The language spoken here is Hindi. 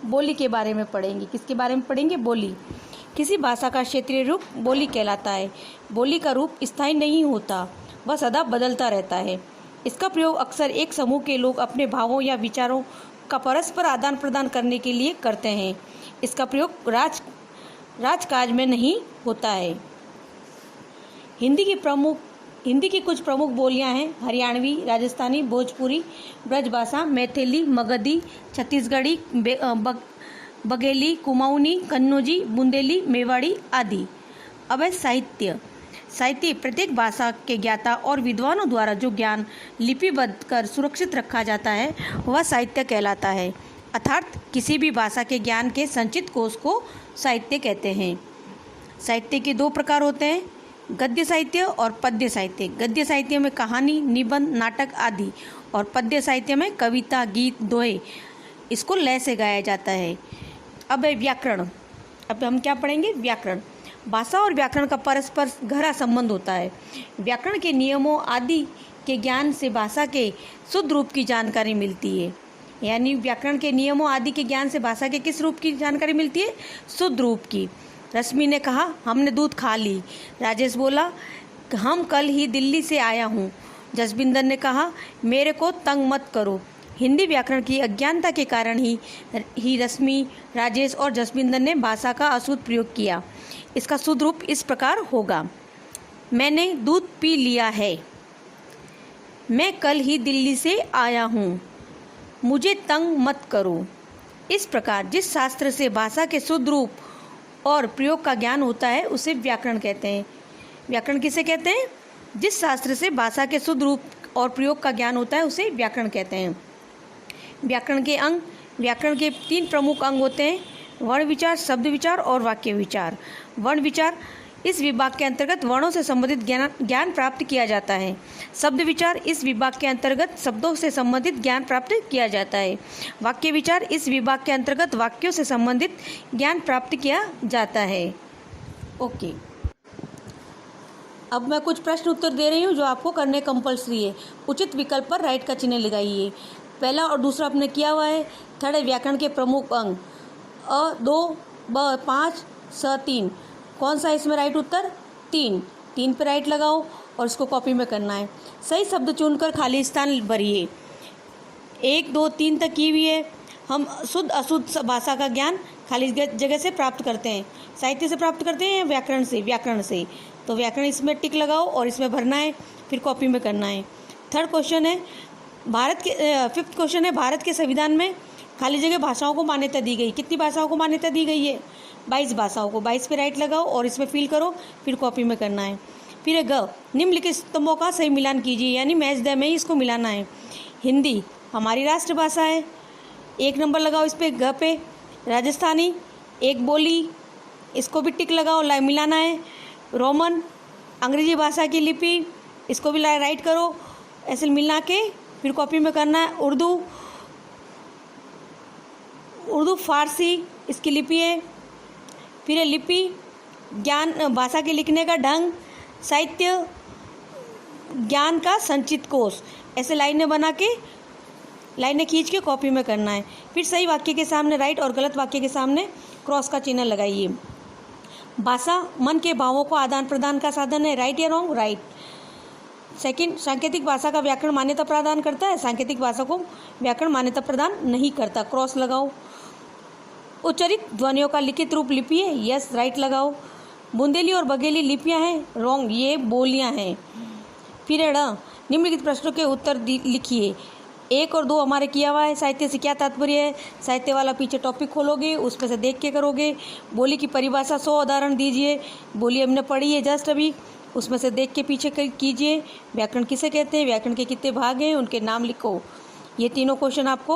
बोली के बारे में पढ़ेंगे। किसके बारे में पढ़ेंगे? बोली। किसी भाषा का क्षेत्रीय रूप बोली कहलाता है। बोली का रूप स्थायी नहीं होता, वह सदा बदलता रहता है। इसका प्रयोग अक्सर एक समूह के लोग अपने भावों या विचारों का परस्पर आदान प्रदान करने के लिए करते हैं। इसका प्रयोग राजकाज में नहीं होता है। हिंदी की कुछ प्रमुख बोलियां हैं हरियाणवी, राजस्थानी, भोजपुरी, ब्रजभाषा, मैथिली, मगधी, छत्तीसगढ़ी, बघेली, कुमाऊनी, कन्नौजी, बुंदेली, मेवाड़ी आदि। अब है साहित्य। साहित्य प्रत्येक भाषा के ज्ञाता और विद्वानों द्वारा जो ज्ञान लिपिबद्ध कर सुरक्षित रखा जाता है वह साहित्य कहलाता है। अर्थात किसी भी भाषा के ज्ञान के संचित कोश को साहित्य कहते हैं। साहित्य के दो प्रकार होते हैं, गद्य साहित्य और पद्य साहित्य। गद्य साहित्य में कहानी, निबंध, नाटक आदि, और पद्य साहित्य में कविता, गीत, दोहे, इसको लय से गाया जाता है। अब है व्याकरण। अब हम क्या पढ़ेंगे? व्याकरण। भाषा और व्याकरण का परस्पर गहरा संबंध होता है। व्याकरण के नियमों आदि के ज्ञान से भाषा के शुद्ध रूप की जानकारी मिलती है। यानी व्याकरण के नियमों आदि के ज्ञान से भाषा के किस रूप की जानकारी मिलती है? शुद्ध रूप की। रश्मि ने कहा, हमने दूध खा ली। राजेश बोला, हम कल ही दिल्ली से आया हूँ। जसबिंदर ने कहा, मेरे को तंग मत करो। हिंदी व्याकरण की अज्ञानता के कारण ही रश्मि, राजेश और जसबिंदर ने भाषा का अशुद्ध प्रयोग किया। इसका शुद्ध रूप इस प्रकार होगा, मैंने दूध पी लिया है, मैं कल ही दिल्ली से आया हूँ, मुझे तंग मत करो। इस प्रकार जिस शास्त्र से भाषा के शुद्ध रूप और प्रयोग का ज्ञान होता है उसे व्याकरण कहते हैं। व्याकरण किसे कहते हैं? जिस शास्त्र से भाषा के शुद्ध रूप और प्रयोग का ज्ञान होता है उसे व्याकरण कहते हैं। व्याकरण के अंग। व्याकरण के 3 प्रमुख अंग होते हैं, वर्ण विचार, शब्द विचार और वाक्य विचार। वर्ण विचार, इस विभाग के अंतर्गत वर्णों से संबंधित ज्ञान प्राप्त किया जाता है। शब्द विचार, इस विभाग के अंतर्गत शब्दों से संबंधित ज्ञान प्राप्त किया जाता है। वाक्य विचार, इस विभाग के अंतर्गत वाक्यों से संबंधित ज्ञान प्राप्त किया जाता है। ओके, अब मैं कुछ प्रश्न उत्तर दे रही हूँ जो आपको करने कंपल्सरी है। उचित विकल्प पर राइट का चिन्ह लगाइए। पहला और दूसरा आपने किया हुआ है। थर्ड है व्याकरण के प्रमुख अंग, अ 2, ब 5, स 3। कौन सा इसमें राइट उत्तर? 3 पे राइट लगाओ और इसको कॉपी में करना है। सही शब्द चुनकर खाली स्थान भरिए। 1, 2, 3 तक की हुई है। हम शुद्ध अशुद्ध भाषा का ज्ञान खाली जगह से प्राप्त करते हैं। साहित्य से प्राप्त करते हैं या व्याकरण से? व्याकरण से। तो व्याकरण इसमें टिक लगाओ और इसमें भरना है, फिर कॉपी में करना है। थर्ड क्वेश्चन है फिफ्थ क्वेश्चन है, भारत के संविधान में खाली जगह भाषाओं को मान्यता दी गई। कितनी भाषाओं को मान्यता दी गई है? 22 भाषाओं को। 22 पे राइट लगाओ और इसमें फिल करो, फिर कॉपी में करना है। फिर है ग, निम्नलिखित स्तंभों का सही मिलान कीजिए, यानी मैच द में ही इसको मिलाना है। हिंदी हमारी राष्ट्रभाषा है, 1 नंबर लगाओ इस पर, ग पे। राजस्थानी एक बोली, इसको भी टिक लगाओ, मिलाना है। रोमन अंग्रेजी भाषा की लिपि, इसको भी राइट करो, ऐसे मिला के फिर कॉपी में करना है। उर्दू फारसी इसकी लिपि है। फिर है लिपि, ज्ञान भाषा के लिखने का ढंग, साहित्य ज्ञान का संचित कोश। ऐसे लाइनें बना के, लाइनें खींच के कॉपी में करना है। फिर सही वाक्य के सामने राइट और गलत वाक्य के सामने क्रॉस का चिन्ह लगाइए। भाषा मन के भावों को आदान प्रदान का साधन है, राइट या रॉन्ग? राइट। सेकंड, सांकेतिक भाषा का व्याकरण मान्यता प्रदान करता है, सांकेतिक भाषा को व्याकरण मान्यता प्रदान नहीं करता, क्रॉस लगाओ। उच्चारित ध्वनियों का लिखित रूप लिपि है, यस, राइट लगाओ। बुंदेली और बघेली लिपियां हैं, रॉन्ग, ये बोलियां हैं। फिर है निम्नलिखित प्रश्नों के उत्तर लिखिए। 1 और 2 हमारे किया हुआ है। साहित्य से क्या तात्पर्य है? साहित्य वाला पीछे टॉपिक खोलोगे, उसमें से देख के करोगे। बोली की परिभाषा 100 उदाहरण दीजिए, बोली हमने पढ़ी है जस्ट अभी, उसमें से देख के पीछे कीजिए। व्याकरण किसे कहते हैं? व्याकरण के कितने भाग हैं, उनके नाम लिखो। ये तीनों क्वेश्चन आपको